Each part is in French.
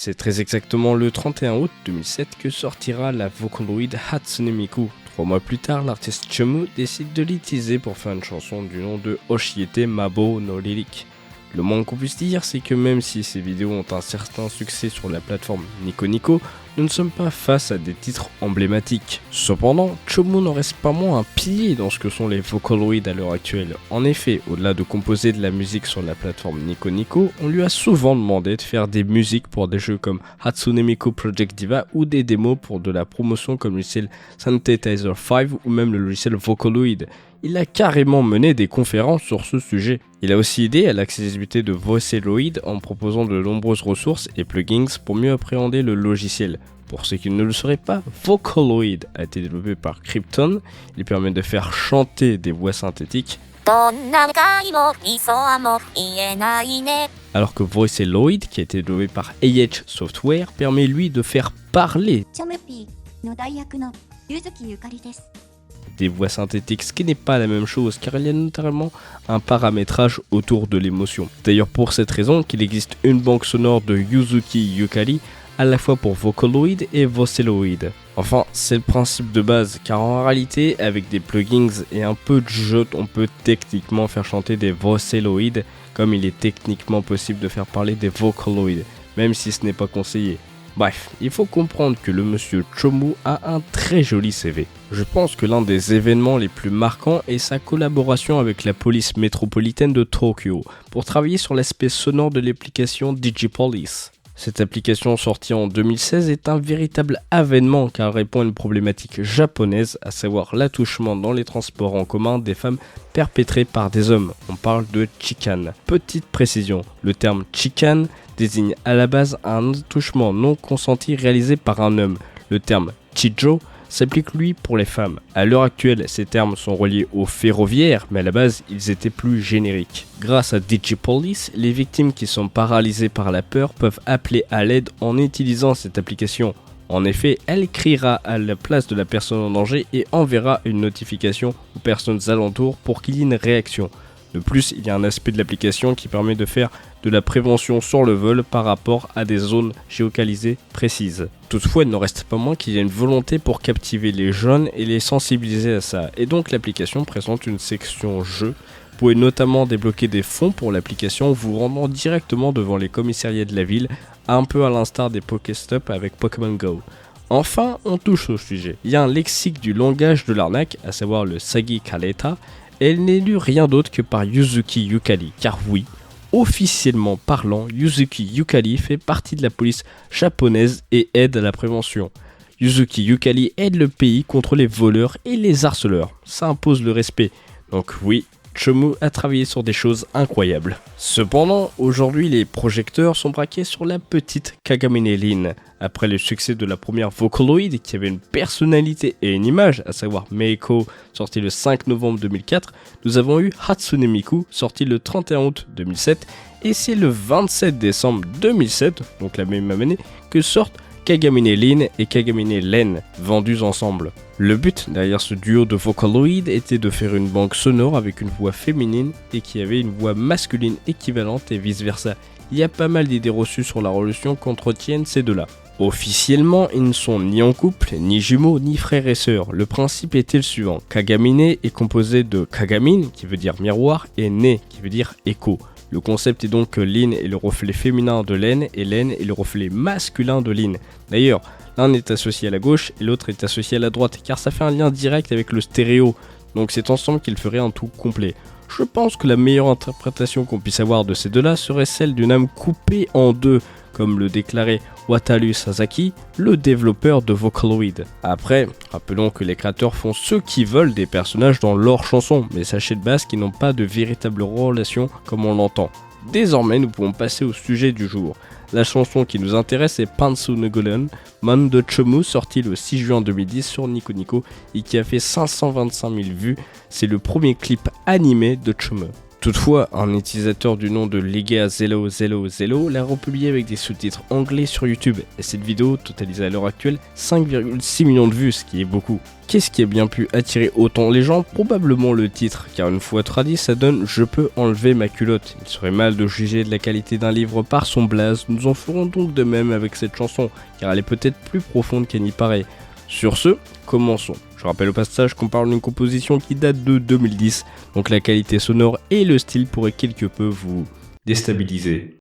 C'est très exactement le 31 août 2007 que sortira la Vocaloid Hatsune Miku. 3 mois plus tard, l'artiste Chemu décide de l'utiliser pour faire une chanson du nom de Oshiete Mabo no Lyric. Le moins qu'on puisse dire, c'est que même si ces vidéos ont un certain succès sur la plateforme Nico Nico, nous ne sommes pas face à des titres emblématiques. Cependant, Chemu n'en reste pas moins un pilier dans ce que sont les Vocaloid à l'heure actuelle. En effet, au-delà de composer de la musique sur la plateforme Nico Nico, on lui a souvent demandé de faire des musiques pour des jeux comme Hatsune Miku Project Diva ou des démos pour de la promotion comme le logiciel Synthetizer 5 ou même le logiciel Vocaloid. Il a carrément mené des conférences sur ce sujet. Il a aussi aidé à l'accessibilité de Vocaloid en proposant de nombreuses ressources et plugins pour mieux appréhender le logiciel. Pour ceux qui ne le sauraient pas, Vocaloid a été développé par Krypton. Il permet de faire chanter des voix synthétiques, alors que Vocaloid, qui a été développé par AH Software, permet lui de faire parler des voix synthétiques, ce qui n'est pas la même chose car il y a notamment un paramétrage autour de l'émotion. D'ailleurs pour cette raison qu'il existe une banque sonore de Yuzuki Yukari à la fois pour Vocaloid et Vocaloid. Enfin, c'est le principe de base car en réalité avec des plugins et un peu de jeu on peut techniquement faire chanter des Vocaloid comme il est techniquement possible de faire parler des Vocaloid, même si ce n'est pas conseillé. Bref, il faut comprendre que le monsieur Chemu a un très joli CV. Je pense que l'un des événements les plus marquants est sa collaboration avec la police métropolitaine de Tokyo pour travailler sur l'aspect sonore de l'application Digipolice. Cette application sortie en 2016 est un véritable avènement car elle répond à une problématique japonaise, à savoir l'attouchement dans les transports en commun des femmes perpétrées par des hommes. On parle de chikan. Petite précision, le terme chikan désigne à la base un attouchement non consenti réalisé par un homme. Le terme chijo s'applique lui pour les femmes. À l'heure actuelle, ces termes sont reliés aux ferroviaires, mais à la base, ils étaient plus génériques. Grâce à Digipolice, les victimes qui sont paralysées par la peur peuvent appeler à l'aide en utilisant cette application. En effet, elle criera à la place de la personne en danger et enverra une notification aux personnes alentours pour qu'il y ait une réaction. De plus, il y a un aspect de l'application qui permet de faire de la prévention sur le vol par rapport à des zones géocalisées précises. Toutefois, il n'en reste pas moins qu'il y a une volonté pour captiver les jeunes et les sensibiliser à ça. Et donc l'application présente une section jeu. Vous pouvez notamment débloquer des fonds pour l'application en vous rendant directement devant les commissariats de la ville, un peu à l'instar des Pokéstop avec Pokémon Go. Enfin, on touche au sujet. Il y a un lexique du langage de l'arnaque, à savoir le Sagi Kaleta, et elle n'est lue rien d'autre que par Yuzuki Yukari, car oui, officiellement parlant, Yuzuki Yukari fait partie de la police japonaise et aide à la prévention. Yuzuki Yukari aide le pays contre les voleurs et les harceleurs, ça impose le respect, donc oui, Chemu a travaillé sur des choses incroyables. Cependant, aujourd'hui les projecteurs sont braqués sur la petite Kagamine Lin. Après le succès de la première Vocaloid qui avait une personnalité et une image, à savoir Meiko, sorti le 5 novembre 2004, nous avons eu Hatsune Miku, sorti le 31 août 2007, et c'est le 27 décembre 2007, donc la même année, que sortent Kagamine Lin et Kagamine Len, vendus ensemble. Le but derrière ce duo de Vocaloid était de faire une banque sonore avec une voix féminine et qui avait une voix masculine équivalente et vice versa. Il y a pas mal d'idées reçues sur la relation qu'entretiennent ces deux-là. Officiellement, ils ne sont ni en couple, ni jumeaux, ni frères et sœurs. Le principe était le suivant. Kagamine est composé de Kagamin, qui veut dire miroir, et Ne, qui veut dire écho. Le concept est donc que Lin est le reflet féminin de Len et Len est le reflet masculin de Lin. D'ailleurs, l'un est associé à la gauche et l'autre est associé à la droite, car ça fait un lien direct avec le stéréo, donc c'est ensemble qu'il ferait un tout complet. Je pense que la meilleure interprétation qu'on puisse avoir de ces deux-là serait celle d'une âme coupée en deux, comme le déclarait Wataru Sasaki, le développeur de Vocaloid. Après, rappelons que les créateurs font ce qu'ils veulent des personnages dans leurs chansons, mais sachez de base qu'ils n'ont pas de véritable relation comme on l'entend. Désormais, nous pouvons passer au sujet du jour. La chanson qui nous intéresse est Pantsu no Golden, Man de Chemu, sorti le 6 juin 2010 sur Nico Nico et qui a fait 525 000 vues. C'est le premier clip animé de Chemu. Toutefois, un utilisateur du nom de Lega000 l'a republié avec des sous-titres anglais sur YouTube, et cette vidéo totalise à l'heure actuelle 5,6 millions de vues, ce qui est beaucoup. Qu'est-ce qui a bien pu attirer autant les gens? Probablement le titre, car une fois traduit, ça donne « Je peux enlever ma culotte ». Il serait mal de juger de la qualité d'un livre par son blaze, nous en ferons donc de même avec cette chanson, car elle est peut-être plus profonde qu'elle n'y paraît. Sur ce, commençons. Je rappelle au passage qu'on parle d'une composition qui date de 2010, donc la qualité sonore et le style pourraient quelque peu vous déstabiliser.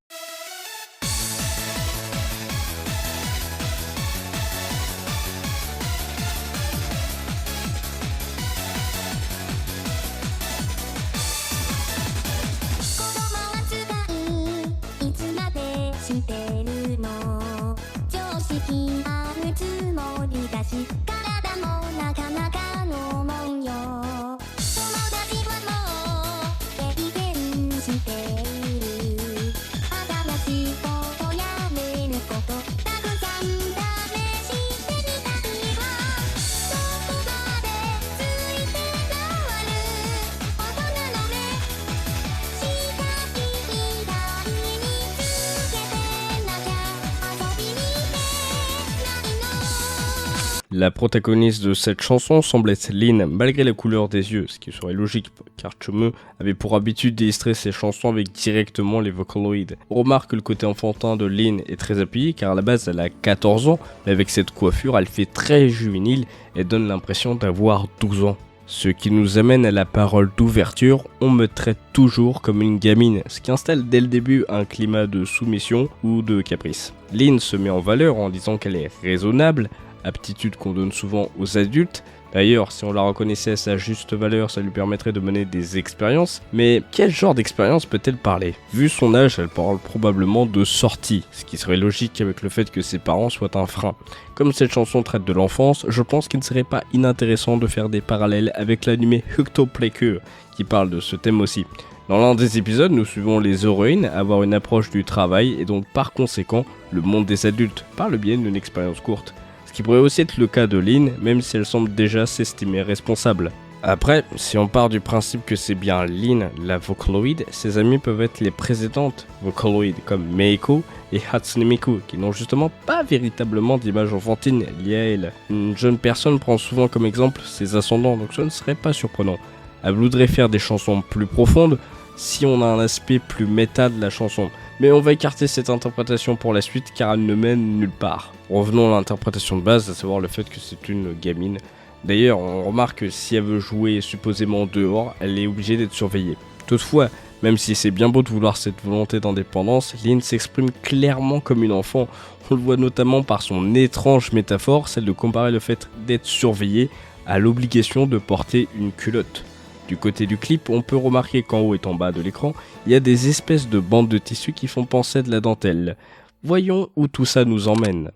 La protagoniste de cette chanson semble être Lin, malgré la couleur des yeux, ce qui serait logique car Chome avait pour habitude d'illustrer ses chansons avec directement les Vocaloid. On remarque que le côté enfantin de Lin est très appuyé car à la base elle a 14 ans, mais avec cette coiffure elle fait très juvénile et donne l'impression d'avoir 12 ans. Ce qui nous amène à la parole d'ouverture, on me traite toujours comme une gamine, ce qui installe dès le début un climat de soumission ou de caprice. Lin se met en valeur en disant qu'elle est raisonnable, aptitude qu'on donne souvent aux adultes. D'ailleurs, si on la reconnaissait à sa juste valeur, ça lui permettrait de mener des expériences. Mais quel genre d'expérience peut-elle parler? Vu son âge, elle parle probablement de sortie, ce qui serait logique avec le fait que ses parents soient un frein. Comme cette chanson traite de l'enfance, je pense qu'il ne serait pas inintéressant de faire des parallèles avec l'anime Hyuktopleikyo, qui parle de ce thème aussi. Dans l'un des épisodes, nous suivons les héroïnes avoir une approche du travail et donc par conséquent le monde des adultes, par le biais d'une expérience courte. Ce qui pourrait aussi être le cas de Lin, même si elle semble déjà s'estimer responsable. Après, si on part du principe que c'est bien Lin, la Vocaloid, ses amis peuvent être les précédentes Vocaloid comme Meiko et Hatsune Miku, qui n'ont justement pas véritablement d'image enfantine liée à elle. Une jeune personne prend souvent comme exemple ses ascendants, donc ce ne serait pas surprenant. Elle voudrait faire des chansons plus profondes si on a un aspect plus méta de la chanson. Mais on va écarter cette interprétation pour la suite car elle ne mène nulle part. Revenons à l'interprétation de base, à savoir le fait que c'est une gamine. D'ailleurs, on remarque que si elle veut jouer supposément dehors, elle est obligée d'être surveillée. Toutefois, même si c'est bien beau de vouloir cette volonté d'indépendance, Lin s'exprime clairement comme une enfant. On le voit notamment par son étrange métaphore, celle de comparer le fait d'être surveillée à l'obligation de porter une culotte. Du côté du clip, on peut remarquer qu'en haut et en bas de l'écran, il y a des espèces de bandes de tissu qui font penser à de la dentelle. Voyons où tout ça nous emmène.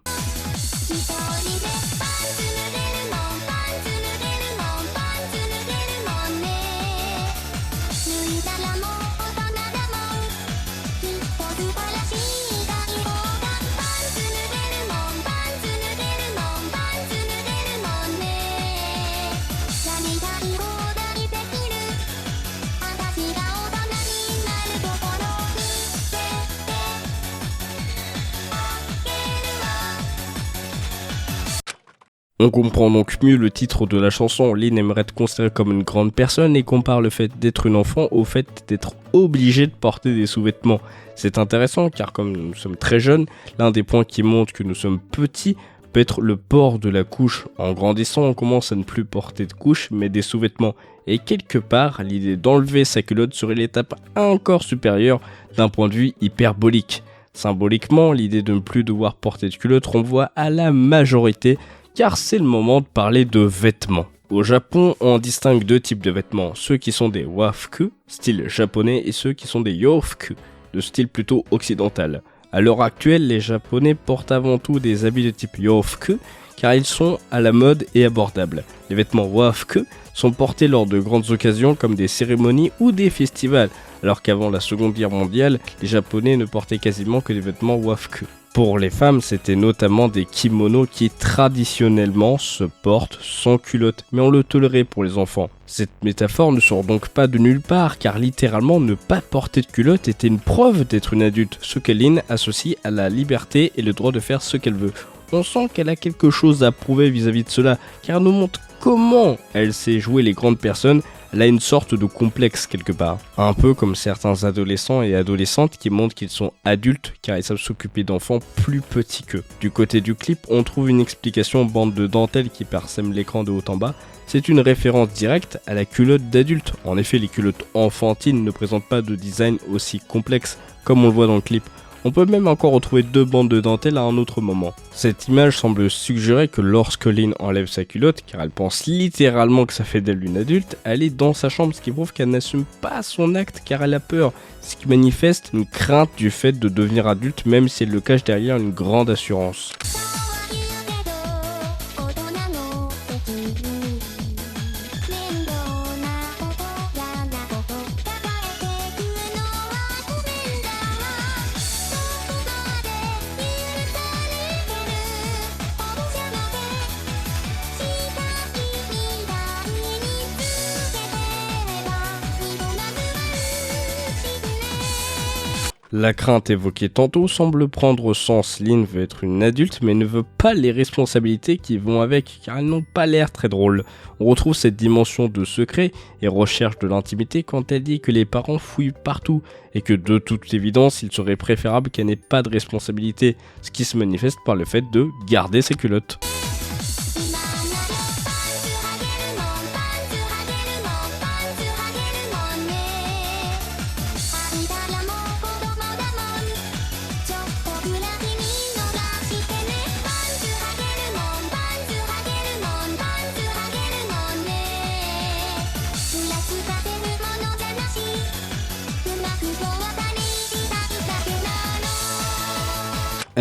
On comprend donc mieux le titre de la chanson. Lin aimerait être considérée comme une grande personne et compare le fait d'être une enfant au fait d'être obligé de porter des sous-vêtements. C'est intéressant car comme nous sommes très jeunes, l'un des points qui montre que nous sommes petits peut être le port de la couche. En grandissant, on commence à ne plus porter de couche mais des sous-vêtements. Et quelque part, l'idée d'enlever sa culotte serait l'étape encore supérieure d'un point de vue hyperbolique. Symboliquement, l'idée de ne plus devoir porter de culotte renvoie à la majorité car c'est le moment de parler de vêtements. Au Japon, on distingue deux types de vêtements, ceux qui sont des wafuku, style japonais, et ceux qui sont des yofuku, de style plutôt occidental. À l'heure actuelle, les japonais portent avant tout des habits de type yofuku, car ils sont à la mode et abordables. Les vêtements wafuku sont portés lors de grandes occasions comme des cérémonies ou des festivals, alors qu'avant la Seconde Guerre mondiale, les japonais ne portaient quasiment que des vêtements wafuku. Pour les femmes, c'était notamment des kimonos qui traditionnellement se portent sans culotte, mais on le tolérait pour les enfants. Cette métaphore ne sort donc pas de nulle part, car littéralement ne pas porter de culotte était une preuve d'être une adulte, ce que Lin associe à la liberté et le droit de faire ce qu'elle veut. On sent qu'elle a quelque chose à prouver vis-à-vis de cela, car elle nous montre comment elle sait jouer les grandes personnes. Elle a une sorte de complexe quelque part. Un peu comme certains adolescents et adolescentes qui montrent qu'ils sont adultes car ils savent s'occuper d'enfants plus petits qu'eux. Du côté du clip, on trouve une explication bande de dentelle qui parsème l'écran de haut en bas. C'est une référence directe à la culotte d'adulte. En effet, les culottes enfantines ne présentent pas de design aussi complexe comme on le voit dans le clip. On peut même encore retrouver deux bandes de dentelle à un autre moment. Cette image semble suggérer que lorsque Lin enlève sa culotte, car elle pense littéralement que ça fait d'elle une adulte, elle est dans sa chambre, ce qui prouve qu'elle n'assume pas son acte car elle a peur, ce qui manifeste une crainte du fait de devenir adulte même si elle le cache derrière une grande assurance. La crainte évoquée tantôt semble prendre sens. Lin veut être une adulte mais ne veut pas les responsabilités qui vont avec car elles n'ont pas l'air très drôles. On retrouve cette dimension de secret et recherche de l'intimité quand elle dit que les parents fouillent partout et que de toute évidence il serait préférable qu'elle n'ait pas de responsabilité, ce qui se manifeste par le fait de garder ses culottes.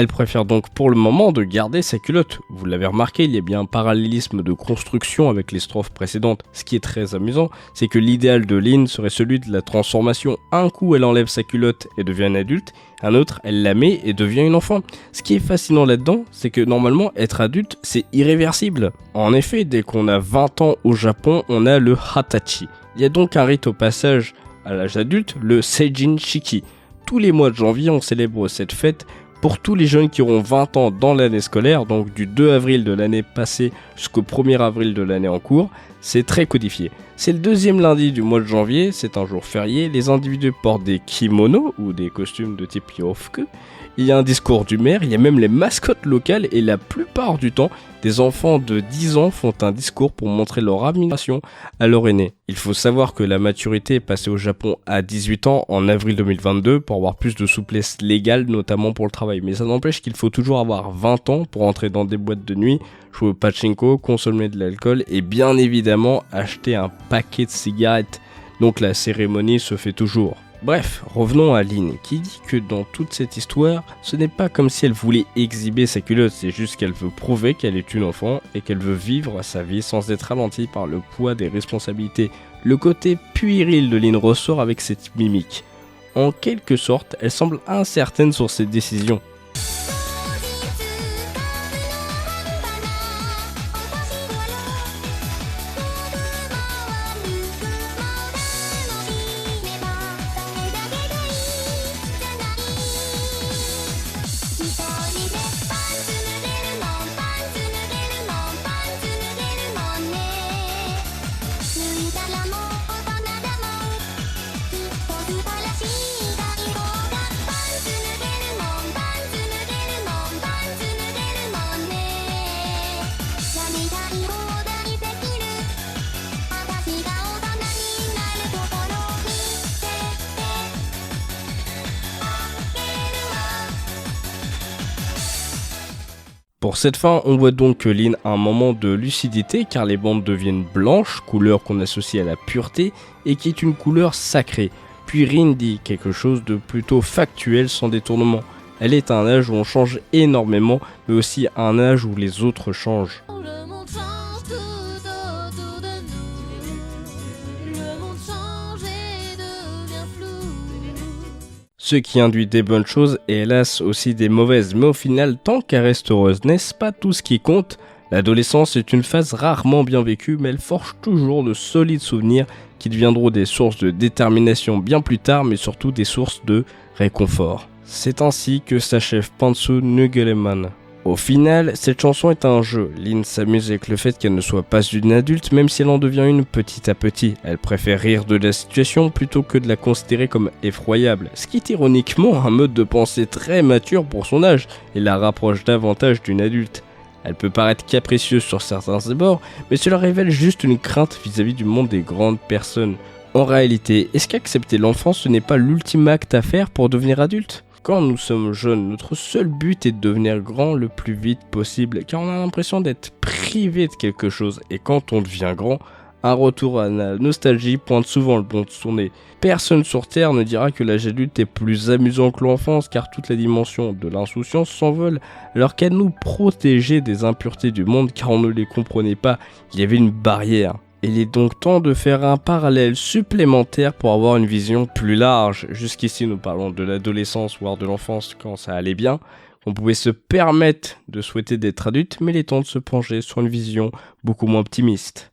Elle préfère donc pour le moment de garder sa culotte. Vous l'avez remarqué, il y a bien un parallélisme de construction avec les strophes précédentes. Ce qui est très amusant, c'est que l'idéal de Lin serait celui de la transformation. Un coup, elle enlève sa culotte et devient une adulte, un autre, elle la met et devient une enfant. Ce qui est fascinant là-dedans, c'est que normalement, être adulte, c'est irréversible. En effet, dès qu'on a 20 ans au Japon, on a le Hatachi. Il y a donc un rite au passage à l'âge adulte, le Seijin Shiki. Tous les mois de janvier, on célèbre cette fête pour tous les jeunes qui auront 20 ans dans l'année scolaire, donc du 2 avril de l'année passée jusqu'au 1er avril de l'année en cours. C'est très codifié. C'est le deuxième lundi du mois de janvier, c'est un jour férié, les individus portent des kimonos ou des costumes de type yofuku. Il y a un discours du maire, il y a même les mascottes locales et la plupart du temps, des enfants de 10 ans font un discours pour montrer leur admiration à leur aîné. Il faut savoir que la maturité est passée au Japon à 18 ans en avril 2022 pour avoir plus de souplesse légale, notamment pour le travail. Mais ça n'empêche qu'il faut toujours avoir 20 ans pour entrer dans des boîtes de nuit, jouer au pachinko, consommer de l'alcool et bien évidemment acheter un paquet de cigarettes. Donc la cérémonie se fait toujours. Bref, revenons à Lin, qui dit que dans toute cette histoire, ce n'est pas comme si elle voulait exhiber sa culotte, c'est juste qu'elle veut prouver qu'elle est une enfant et qu'elle veut vivre sa vie sans être ralentie par le poids des responsabilités. Le côté puéril de Lin ressort avec cette mimique. En quelque sorte, elle semble incertaine sur ses décisions. Pour cette fin, on voit donc que Lin a un moment de lucidité car les bandes deviennent blanches, couleur qu'on associe à la pureté et qui est une couleur sacrée. Puis Rin dit quelque chose de plutôt factuel sans détournement. Elle est à un âge où on change énormément, mais aussi à un âge où les autres changent. ce qui induit des bonnes choses et hélas aussi des mauvaises, mais au final, tant qu'elle reste heureuse, n'est-ce pas tout ce qui compte? L'adolescence est une phase rarement bien vécue, mais elle forge toujours de solides souvenirs qui deviendront des sources de détermination bien plus tard, mais surtout des sources de réconfort. C'est ainsi que s'achève Pantsu Nugeleman. Au final, cette chanson est un jeu. Lin s'amuse avec le fait qu'elle ne soit pas une adulte, même si elle en devient une petit à petit. Elle préfère rire de la situation plutôt que de la considérer comme effroyable, ce qui est ironiquement un mode de pensée très mature pour son âge et la rapproche davantage d'une adulte. Elle peut paraître capricieuse sur certains abords, mais cela révèle juste une crainte vis-à-vis du monde des grandes personnes. En réalité, est-ce qu'accepter l'enfance ce n'est pas l'ultime acte à faire pour devenir adulte ? Quand nous sommes jeunes, notre seul but est de devenir grand le plus vite possible, car on a l'impression d'être privé de quelque chose, et quand on devient grand, un retour à la nostalgie pointe souvent le bout de son nez. Personne sur Terre ne dira que l'âge adulte est plus amusant que l'enfance, car toute la dimension de l'insouciance s'envole, alors qu'elle nous protégeait des impuretés du monde, car on ne les comprenait pas, il y avait une barrière. Il est donc temps de faire un parallèle supplémentaire pour avoir une vision plus large. Jusqu'ici, nous parlons de l'adolescence, voire de l'enfance quand ça allait bien. On pouvait se permettre de souhaiter d'être adulte, mais il est temps de se pencher sur une vision beaucoup moins optimiste.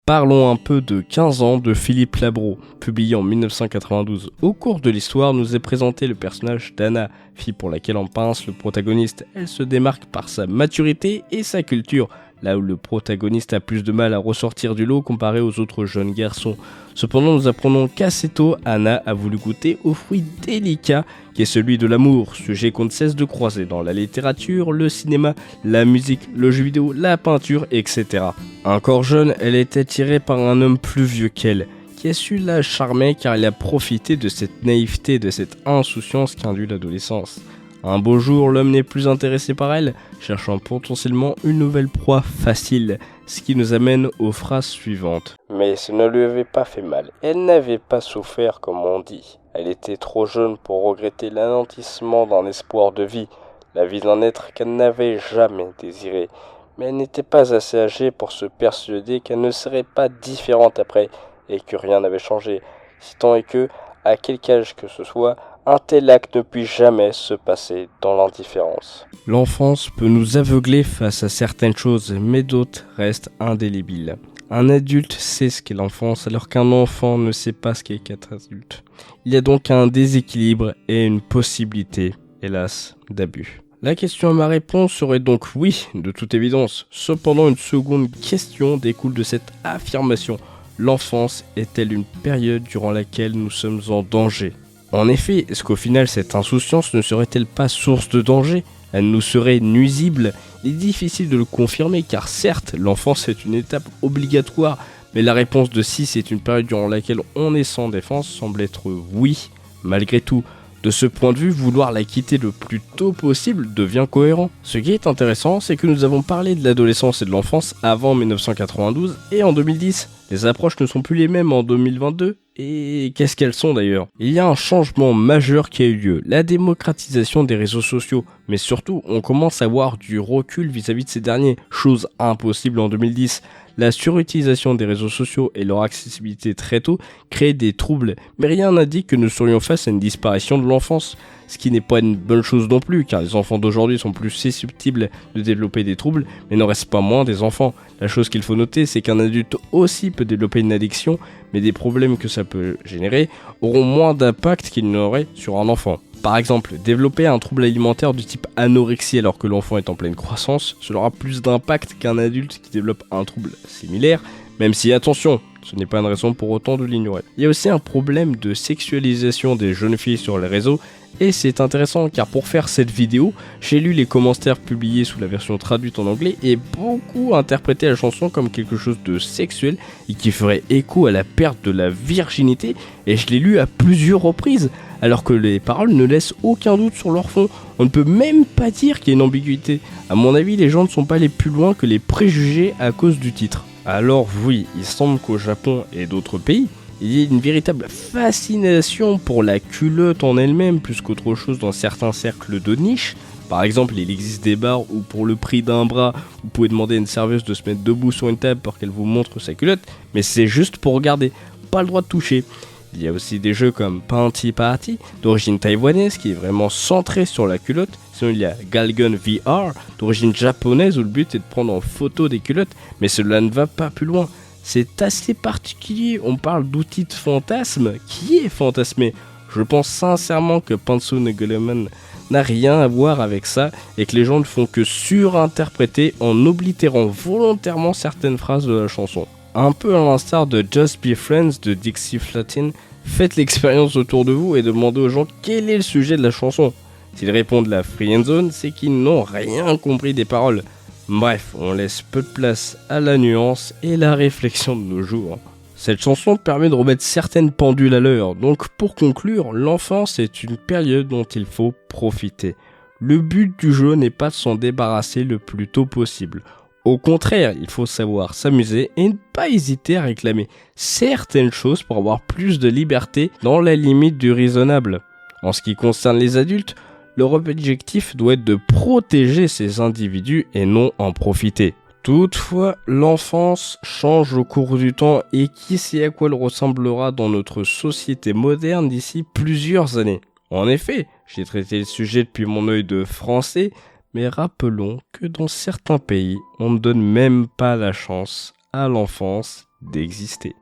Parlons un peu de 15 ans de Philippe Labro, publié en 1992. Au cours de l'histoire, nous est présenté le personnage d'Anna, fille pour laquelle on pince le protagoniste. Elle se démarque par sa maturité et sa culture, là où le protagoniste a plus de mal à ressortir du lot comparé aux autres jeunes garçons. Cependant, nous apprenons qu'assez tôt, Anna a voulu goûter au fruit délicat qui est celui de l'amour, sujet qu'on ne cesse de croiser dans la littérature, le cinéma, la musique, le jeu vidéo, la peinture, etc. Encore jeune, elle est attirée par un homme plus vieux qu'elle, qui a su la charmer car il a profité de cette naïveté, de cette insouciance qu'induit l'adolescence. Un beau jour, l'homme n'est plus intéressé par elle, cherchant potentiellement une nouvelle proie facile, ce qui nous amène aux phrases suivantes. Mais ce ne lui avait pas fait mal, elle n'avait pas souffert comme on dit. Elle était trop jeune pour regretter l'anéantissement d'un espoir de vie, la vie d'un être qu'elle n'avait jamais désiré. Mais elle n'était pas assez âgée pour se persuader qu'elle ne serait pas différente après, et que rien n'avait changé, si tant est que, à quelque âge que ce soit, un tel acte ne puisse jamais se passer dans l'indifférence. L'enfance peut nous aveugler face à certaines choses, mais d'autres restent indélébiles. Un adulte sait ce qu'est l'enfance, alors qu'un enfant ne sait pas ce qu'est qu'être adulte. Il y a donc un déséquilibre et une possibilité, hélas, d'abus. La question à ma réponse serait donc oui, de toute évidence. Cependant, une seconde question découle de cette affirmation. L'enfance est-elle une période durant laquelle nous sommes en danger ? En effet, est-ce qu'au final cette insouciance ne serait-elle pas source de danger ? Elle nous serait nuisible ? Il est difficile de le confirmer car certes, l'enfance est une étape obligatoire, mais la réponse de si c'est une période durant laquelle on est sans défense semble être oui, malgré tout. De ce point de vue, vouloir la quitter le plus tôt possible devient cohérent. Ce qui est intéressant, c'est que nous avons parlé de l'adolescence et de l'enfance avant 1992 et en 2010. Les approches ne sont plus les mêmes en 2022. Et qu'est-ce qu'elles sont d'ailleurs ? Il y a un changement majeur qui a eu lieu, la démocratisation des réseaux sociaux, mais surtout on commence à avoir du recul vis-à-vis de ces derniers, chose impossible en 2010. La surutilisation des réseaux sociaux et leur accessibilité très tôt créent des troubles, mais rien n'indique que nous serions face à une disparition de l'enfance, ce qui n'est pas une bonne chose non plus, car les enfants d'aujourd'hui sont plus susceptibles de développer des troubles, mais n'en reste pas moins des enfants. La chose qu'il faut noter, c'est qu'un adulte aussi peut développer une addiction, mais des problèmes que ça peut générer auront moins d'impact qu'il n'aurait sur un enfant. Par exemple, développer un trouble alimentaire du type anorexie alors que l'enfant est en pleine croissance, cela aura plus d'impact qu'un adulte qui développe un trouble similaire, même si, attention, ce n'est pas une raison pour autant de l'ignorer. Il y a aussi un problème de sexualisation des jeunes filles sur les réseaux, et c'est intéressant car pour faire cette vidéo, j'ai lu les commentaires publiés sous la version traduite en anglais et beaucoup interprétaient la chanson comme quelque chose de sexuel et qui ferait écho à la perte de la virginité, et je l'ai lu à plusieurs reprises, alors que les paroles ne laissent aucun doute sur leur fond. On ne peut même pas dire qu'il y a une ambiguïté. À mon avis, les gens ne sont pas allés plus loin que les préjugés à cause du titre. Alors oui, il semble qu'au Japon et d'autres pays, il y a une véritable fascination pour la culotte en elle-même plus qu'autre chose dans certains cercles de niche. Par exemple, il existe des bars où pour le prix d'un bras, vous pouvez demander à une serveuse de se mettre debout sur une table pour qu'elle vous montre sa culotte, mais c'est juste pour regarder, pas le droit de toucher. Il y a aussi des jeux comme Panty Party, d'origine taïwanaise, qui est vraiment centré sur la culotte. Sinon il y a Galgun VR, d'origine japonaise, où le but est de prendre en photo des culottes, mais cela ne va pas plus loin. C'est assez particulier, on parle d'outils de fantasme. Qui est fantasmé ? Je pense sincèrement que Pantsu no Golemon n'a rien à voir avec ça et que les gens ne font que surinterpréter en oblitérant volontairement certaines phrases de la chanson. Un peu à l'instar de Just Be Friends de Dixie Flatin, faites l'expérience autour de vous et demandez aux gens quel est le sujet de la chanson. S'ils répondent la Free End Zone, c'est qu'ils n'ont rien compris des paroles. Bref, on laisse peu de place à la nuance et la réflexion de nos jours. Cette chanson permet de remettre certaines pendules à l'heure, donc pour conclure, l'enfance est une période dont il faut profiter. Le but du jeu n'est pas de s'en débarrasser le plus tôt possible. Au contraire, il faut savoir s'amuser et ne pas hésiter à réclamer certaines choses pour avoir plus de liberté dans la limite du raisonnable. En ce qui concerne les adultes, leur objectif doit être de protéger ces individus et non en profiter. Toutefois, l'enfance change au cours du temps et qui sait à quoi elle ressemblera dans notre société moderne d'ici plusieurs années. En effet, j'ai traité le sujet depuis mon œil de français, mais rappelons que dans certains pays, on ne donne même pas la chance à l'enfance d'exister.